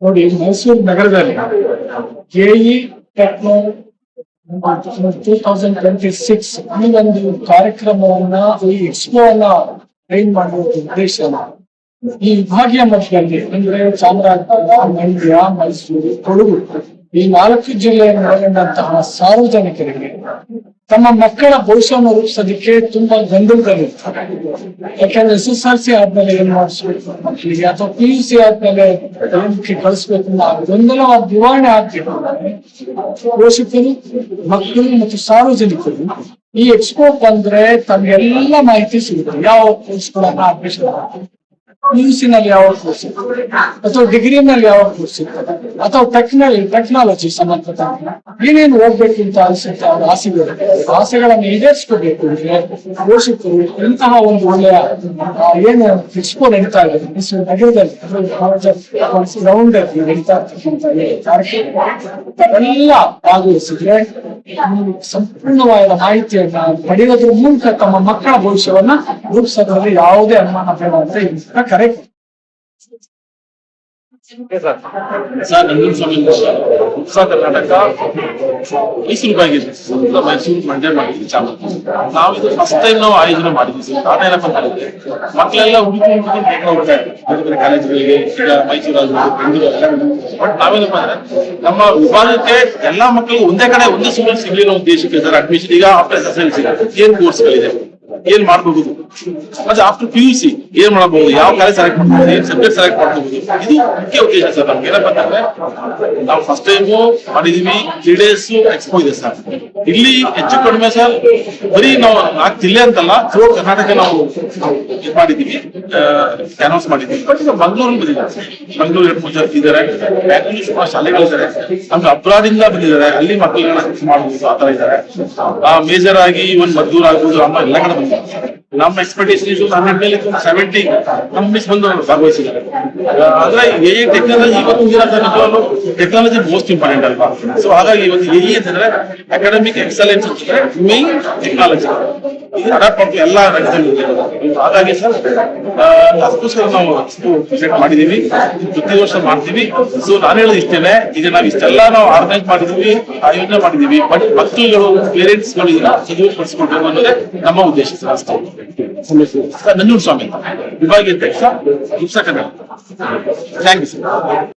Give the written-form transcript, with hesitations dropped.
ನೋಡಿ, ಮೈಸೂರು ನಗರದಲ್ಲಿ ಕೆಇ ಟೆಕ್ನೋ 2026 ಈ ಒಂದು ಕಾರ್ಯಕ್ರಮವನ್ನ, ಈ ಎಕ್ಸ್ಪೋ ಅನ್ನ ಟ್ರೈನ್ ಮಾಡುವ ಉದ್ದೇಶ ಈ ವಿಭಾಗೀಯ ಮಟ್ಟದಲ್ಲಿ ಅಂದ್ರೆ ಚಾಮರಾಜನಗರ, ಮಂಡ್ಯ, ಮೈಸೂರು, ಕೊಡಗು ಈ 4 ಜಿಲ್ಲೆಯನ್ನು ಒಳಗೊಂಡಂತಹ ಸಾರ್ವಜನಿಕರಿಗೆ ತಮ್ಮ ಮಕ್ಕಳ ಭವಿಷ್ಯವನ್ನು ರೂಪಿಸೋದಕ್ಕೆ ತುಂಬಾ ಗೊಂದಲದಲ್ಲಿರ್ತಾರೆ. ಯಾಕಂದ್ರೆ SSLC ಆದ್ಮೇಲೆ ಏನ್ ಮಾಡಿಸ್ಬೇಕು ಮಕ್ಕಳಿಗೆ, ಅಥವಾ PUC ಆದ್ಮೇಲೆ ಏನಕ್ಕೆ ಕಳಿಸ್ಬೇಕು ಅನ್ನೋ ಗೊಂದಲ ನಿವಾರಣೆ ಆಗ್ಬೇಕು. ಪೋಷಕರು, ಮಕ್ಕಳು ಮತ್ತು ಸಾರ್ವಜನಿಕರು ಈ ಎಕ್ಸ್ಪೋ ಬಂದ್ರೆ ತಮ್ಗೆಲ್ಲ ಮಾಹಿತಿ ಸಿಗುತ್ತೆ. ಯಾವ ಕೋರ್ಸ್ಗಳನ್ನ ಅಡ್ಮಿಷನ್ ಮಾಡ್ತಾರೆ, PUC ನಲ್ಲಿ ಯಾವ ಕೋರ್ಸ್ ಇರ್ತದೆ, ಅಥವಾ ಡಿಗ್ರಿ ನಲ್ಲಿ ಯಾವ ಕೋರ್ಸ್ ಇರ್ತದೆ, ಅಥವಾ ಟೆಕ್ನಾಲಜಿ ಸಂಬಂಧಪಟ್ಟ ಏನೇನು ಓದ್ಬೇಕು ಅಂತ ಅನ್ಸುತ್ತೆ. ಅವ್ರ ಆಸೆಗಳನ್ನು ಈಡೇರಿಸ್ಕೋಬೇಕು ಅಂದ್ರೆ ಪೋಷಕರು ಇಂತಹ ಒಂದು ಒಳ್ಳೆಯ ಏನು ಎಕ್ಸ್ಪೋ ನಡೀತಾ ಇದೆ ಮೈಸೂರು ನಗರದಲ್ಲಿ ಗ್ರೌಂಡ್ ಅಲ್ಲಿ ನಡೀತಾ ಇರ್ತಕ್ಕಂಥ ಕಾರ್ಯಕ್ರಮ ಎಲ್ಲ ಭಾಗವಹಿಸಿದ್ರೆ ಸಂಪೂರ್ಣವಾದ ಮಾಹಿತಿಯನ್ನ ಪಡೆಯೋದ್ರ ಮೂಲಕ ತಮ್ಮ ಮಕ್ಕಳ ಭವಿಷ್ಯವನ್ನ ರೂಪಿಸೋದ್ರಲ್ಲಿ ಯಾವುದೇ ಅನುಮಾನ ಬೇಡ ಅಂತ ಈ ಕರೆ. ಸರ್, ಉತ್ಸಾಹ ಕರ್ನಾಟಕ ಮೈಸೂರು ಬಾಗಿದೆ, ಮೈಸೂರು ಮಂಡ್ಯ ಮಾಡಿದ್ವಿ. ನಾವಿದು ಫಸ್ಟ್ ಟೈಮ್ ನಾವು ಆಯೋಜನೆ ಮಾಡಿದ್ವಿ ಸರ್. ಕಾರಣ ಏನಪ್ಪ ಅಂತಂದ್ರೆ ಮಕ್ಕಳೆಲ್ಲ ಹುಡುಕಿ ಹೋಗ್ತಾ ಇದ್ದಾರೆ ಬೇರೆ ಬೇರೆ ಕಾಲೇಜುಗಳಿಗೆ, ಈಗ ಮೈಸೂರು ಆಗ್ಬೋದು, ಬೆಂಗಳೂರು. ಬಟ್ ನಾವೇನಪ್ಪ ಅಂದ್ರೆ ನಮ್ಮ ವಿಭಾಗಕ್ಕೆ ಎಲ್ಲಾ ಮಕ್ಕಳಿಗೆ ಒಂದೇ ಕಡೆ ಒಂದೇ ಸ್ಟೂಡೆಂಟ್ ಸಿಗ್ಲಿ ಅನ್ನೋ ಉದ್ದೇಶಕ್ಕೆ ಸರ್ ಅಡ್ಮಿಷನ್. ಈಗ ಆಫ್ಟರ್ SSLC ಏನ್ ಕೋರ್ಸ್ಗಳಿದೆ, ಏನ್ ಮಾಡಬಹುದು, ಮತ್ತೆ ಆಫ್ಟರ್ PUC ಏನ್ ಮಾಡಬಹುದು, ಯಾವ ಕಾಲೇಜ್ ಸೆಲೆಕ್ಟ್ ಮಾಡಬಹುದು, ಏನ್ ಸಬ್ಜೆಕ್ಟ್ ಸೆಲೆಕ್ಟ್ ಮಾಡಬಹುದು, ಇದು ಮುಖ್ಯ ಉದ್ದೇಶ ಸರ್. ನಮ್ಗೆ ಏನಪ್ಪ ಅಂತಂದ್ರೆ ನಾವು ಫಸ್ಟ್ ಟೈಮ್ ಮಾಡಿದೀವಿ, 3 days ಎಕ್ಸ್ಪೋ ಇದೆ ಸರ್. ಇಲ್ಲಿ ಹೆಚ್ಚು ಕಡಿಮೆ ಸರ್ ಬರೀ ನಾವು 4 ಜಿಲ್ಲೆ ಅಂತಲ್ಲ, ಥ್ರೂ ಕರ್ನಾಟಕ ನಾವು ಇದು ಮಾಡಿದೀವಿ, ಅನೌನ್ಸ್ ಮಾಡಿದೀವಿ. ಬಟ್ ಈಗ ಮಂಗಳೂರಲ್ಲಿ ಬಂದಿದ್ದಾರೆ, ಮಂಗಳೂರು 2-3 ಜನ ಇದ್ದಾರೆ, ಬ್ಯಾಂಗ್ಳೂರು ಸುಮಾರು ಶಾಲೆಗಳಿದ್ದಾರೆ, ನಮ್ಗೆ ಅಬ್ರಾಡ್ ಇಂದ ಬಂದಿದ್ದಾರೆ, ಅಲ್ಲಿ ಮಕ್ಕಳನ್ನ ಮಾಡಬಹುದು ಆ ತರ ಇದ್ದಾರೆ. ಮೇಜರ್ ಆಗಿ ಒಂದು ಮದ್ದೂರು ಆಗ್ಬೋದು, ಅಮ್ಮ ಎಲ್ಲ ಕಡೆ ಬಂದಿದ್ದಾರೆ. ನಮ್ಮ ಎಕ್ಸ್ಪೆಕ್ಟೇಷನ್ 170 ಕಂಪ್ನೀಸ್ ಬಂದು ಭಾಗವಹಿಸಿದ್ದಾರೆ. ಅಂದ್ರೆ ಟೆಕ್ನಾಲಜಿ ಇವತ್ತು ಟೆಕ್ನಾಲಜಿ ಮೋಸ್ಟ್ ಇಂಪಾರ್ಟೆಂಟ್ ಅಲ್ವಾ. ಸೊ ಹಾಗಾಗಿ ಇವತ್ತು ಅಂತಂದ್ರೆ ಅಕಾಡೆಮಿಕ್ ಎಕ್ಸಲೆನ್ಸ್ ಅಂತಂದ್ರೆ ಮೈನ್ ಟೆಕ್ನಾಲಜಿ ಇದು ಅಡಾಪ್ಟ್ ಮಾಡ್ತೀವಿ ಎಲ್ಲ ರಾಜ್ಯದಲ್ಲಿ. ಹಾಗಾಗಿ ಸರ್ ಅದಕ್ಕೋಸ್ಕರ ನಾವು ಪ್ರೆಸೆಂಟ್ ಮಾಡಿದೀವಿ, ಪ್ರತಿ ವರ್ಷ ಮಾಡ್ತೀವಿ. ಸೊ ನಾನು ಹೇಳೋದು ಇಷ್ಟೇನೆ, ಈಗ ನಾವು ಇಷ್ಟೆಲ್ಲ ನಾವು ಆರ್ಗನೈಸ್ ಮಾಡಿದೀವಿ, ಆಯೋಜನೆ ಮಾಡಿದೀವಿ. ಬಟ್ ಮಕ್ಕಳುಗಳು, ಪೇರೆಂಟ್ಸ್ ಗಳು ಇದನ್ನ ಸದುಪಡಿಸ್ಕೊಳ್ಬೇಕು ಅನ್ನೋದೇ ನಮ್ಮ ಉದ್ದೇಶ ಸರ್. ಅಷ್ಟೇ. ನಂಜುಂಡ ಸ್ವಾಮಿ, ವಿಭಾಗೀಯ ಅಧ್ಯಕ್ಷ, ಉತ್ಸಾಹ ಕನ್ನಡ. Thank you sir.